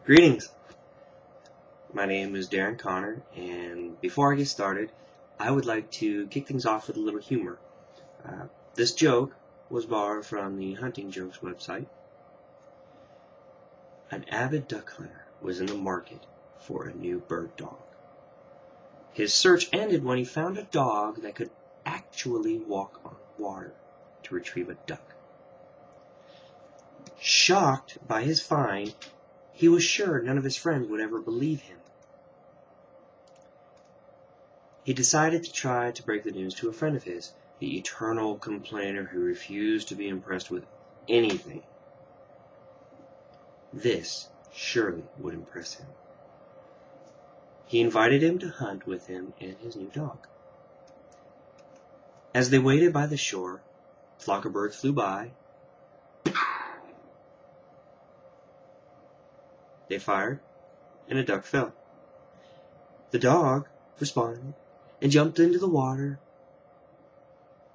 Greetings! My name is Darren Connor, and before I get started, I would like to kick things off with a little humor. This joke was borrowed from the Hunting Jokes website. An avid duck hunter was in the market for a new bird dog. His search ended when he found a dog that could actually walk on water to retrieve a duck. Shocked by his find, he was sure none of his friends would ever believe him. He decided to try to break the news to a friend of his, the eternal complainer who refused to be impressed with anything. This surely would impress him. He invited him to hunt with him and his new dog. As they waited by the shore, a flock of birds flew by. They fired, and a duck fell. The dog responded and jumped into the water.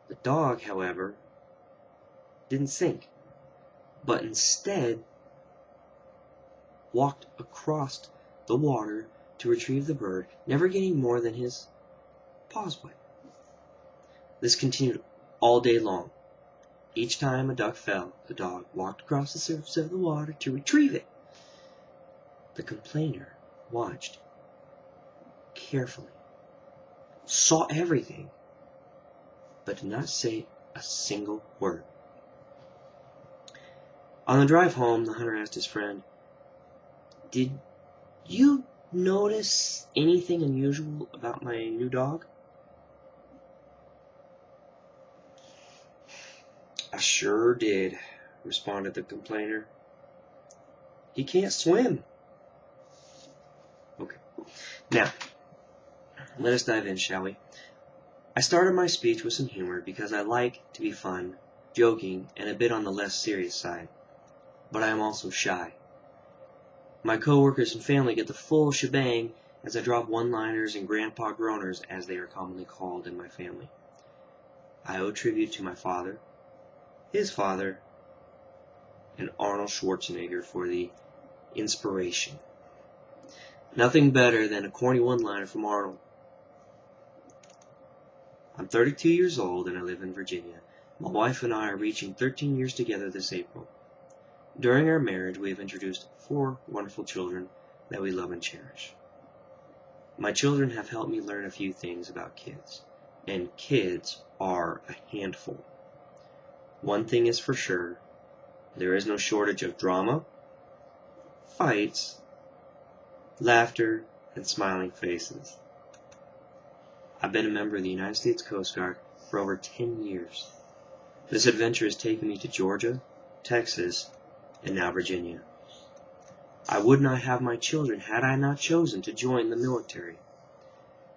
The dog, however, didn't sink, but instead walked across the water to retrieve the bird, never getting more than his paws wet. This continued all day long. Each time a duck fell, the dog walked across the surface of the water to retrieve it. The complainer watched carefully, saw everything, but did not say a single word. On the drive home, the hunter asked his friend, "Did you notice anything unusual about my new dog?" "I sure did," responded the complainer. "He can't swim." Okay, now, let us dive in, shall we? I started my speech with some humor because I like to be fun, joking, and a bit on the less serious side. But I am also shy. My coworkers and family get the full shebang as I drop one-liners and grandpa groaners, as they are commonly called in my family. I owe tribute to my father, his father, and Arnold Schwarzenegger for the inspiration. Nothing better than a corny one-liner from Arnold. I'm 32 years old and I live in Virginia. My wife and I are reaching 13 years together this April. During our marriage, we have introduced 4 wonderful children that we love and cherish. My children have helped me learn a few things about kids, and kids are a handful. One thing is for sure, there is no shortage of drama, fights, laughter, and smiling faces. I've been a member of the United States Coast Guard for over 10 years. This adventure has taken me to Georgia, Texas, and now Virginia. I would not have my children had I not chosen to join the military.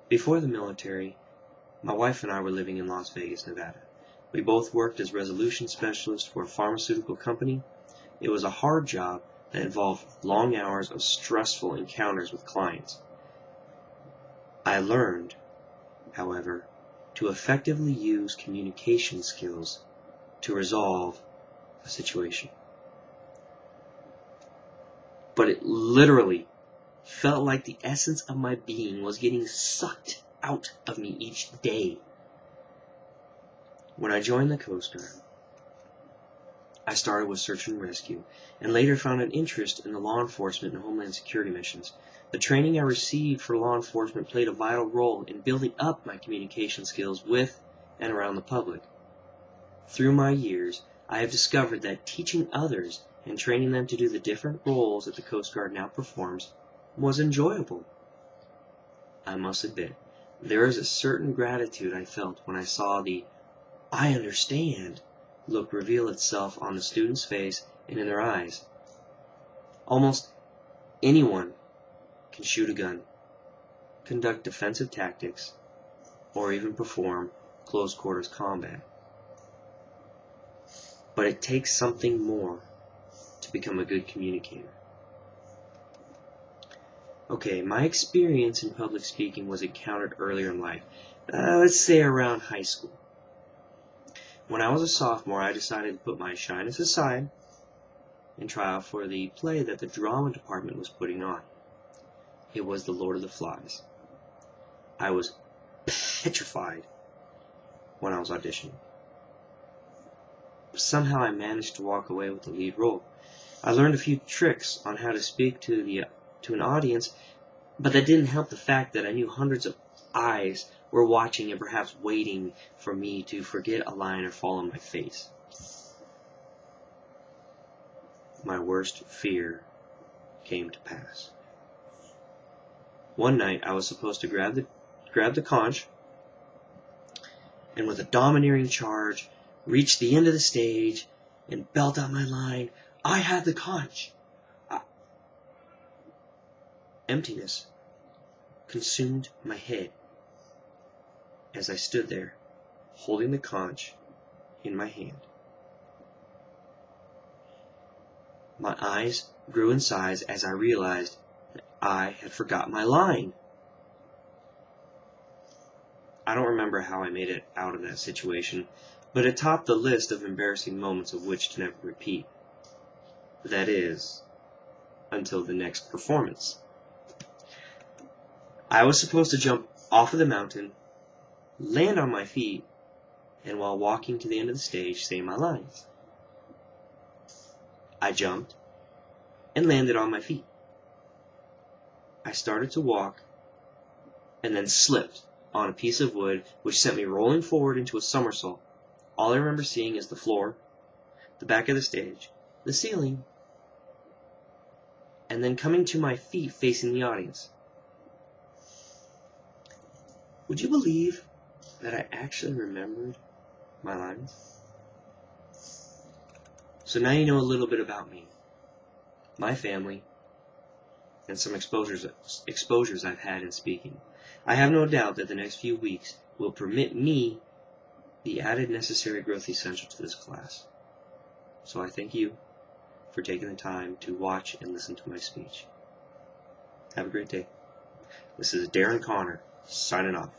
Before the military, my wife and I were living in Las Vegas, Nevada. We both worked as resolution specialists for a pharmaceutical company. It was a hard job that involved long hours of stressful encounters with clients. I learned, however, to effectively use communication skills to resolve a situation. But it literally felt like the essence of my being was getting sucked out of me each day. When I joined the Coast Guard, I started with search and rescue, and later found an interest in the law enforcement and homeland security missions. The training I received for law enforcement played a vital role in building up my communication skills with and around the public. Through my years, I have discovered that teaching others and training them to do the different roles that the Coast Guard now performs was enjoyable. I must admit, there is a certain gratitude I felt when I saw the "I understand" look reveal itself on the student's face and in their eyes. Almost anyone can shoot a gun, conduct defensive tactics, or even perform close-quarters combat. But it takes something more to become a good communicator. Okay, my experience in public speaking was encountered earlier in life, let's say around high school. When I was a sophomore, I decided to put my shyness aside and try out for the play that the drama department was putting on. It was The Lord of the Flies. I was petrified when I was auditioning. Somehow I managed to walk away with the lead role. I learned a few tricks on how to speak to an audience, but that didn't help the fact that I knew hundreds of eyes were watching and perhaps waiting for me to forget a line or fall on my face. My worst fear came to pass. One night I was supposed to grab the conch and with a domineering charge reach the end of the stage and belt out my line, "I had the conch." Emptiness consumed my head as I stood there holding the conch in my hand. My eyes grew in size as I realized that I had forgotten my line. I don't remember how I made it out of that situation, but it topped the list of embarrassing moments of which to never repeat. That is, until the next performance. I was supposed to jump off of the mountain, land on my feet, and while walking to the end of the stage, say my lines. I jumped and landed on my feet. I started to walk and then slipped on a piece of wood, which sent me rolling forward into a somersault. All I remember seeing is the floor, the back of the stage, the ceiling, and then coming to my feet facing the audience. Would you believe that I actually remembered my lines? So now you know a little bit about me, my family, and some exposures I've had in speaking. I have no doubt that the next few weeks will permit me the added necessary growth essential to this class. So I thank you for taking the time to watch and listen to my speech. Have a great day. This is Darren Connor, signing off.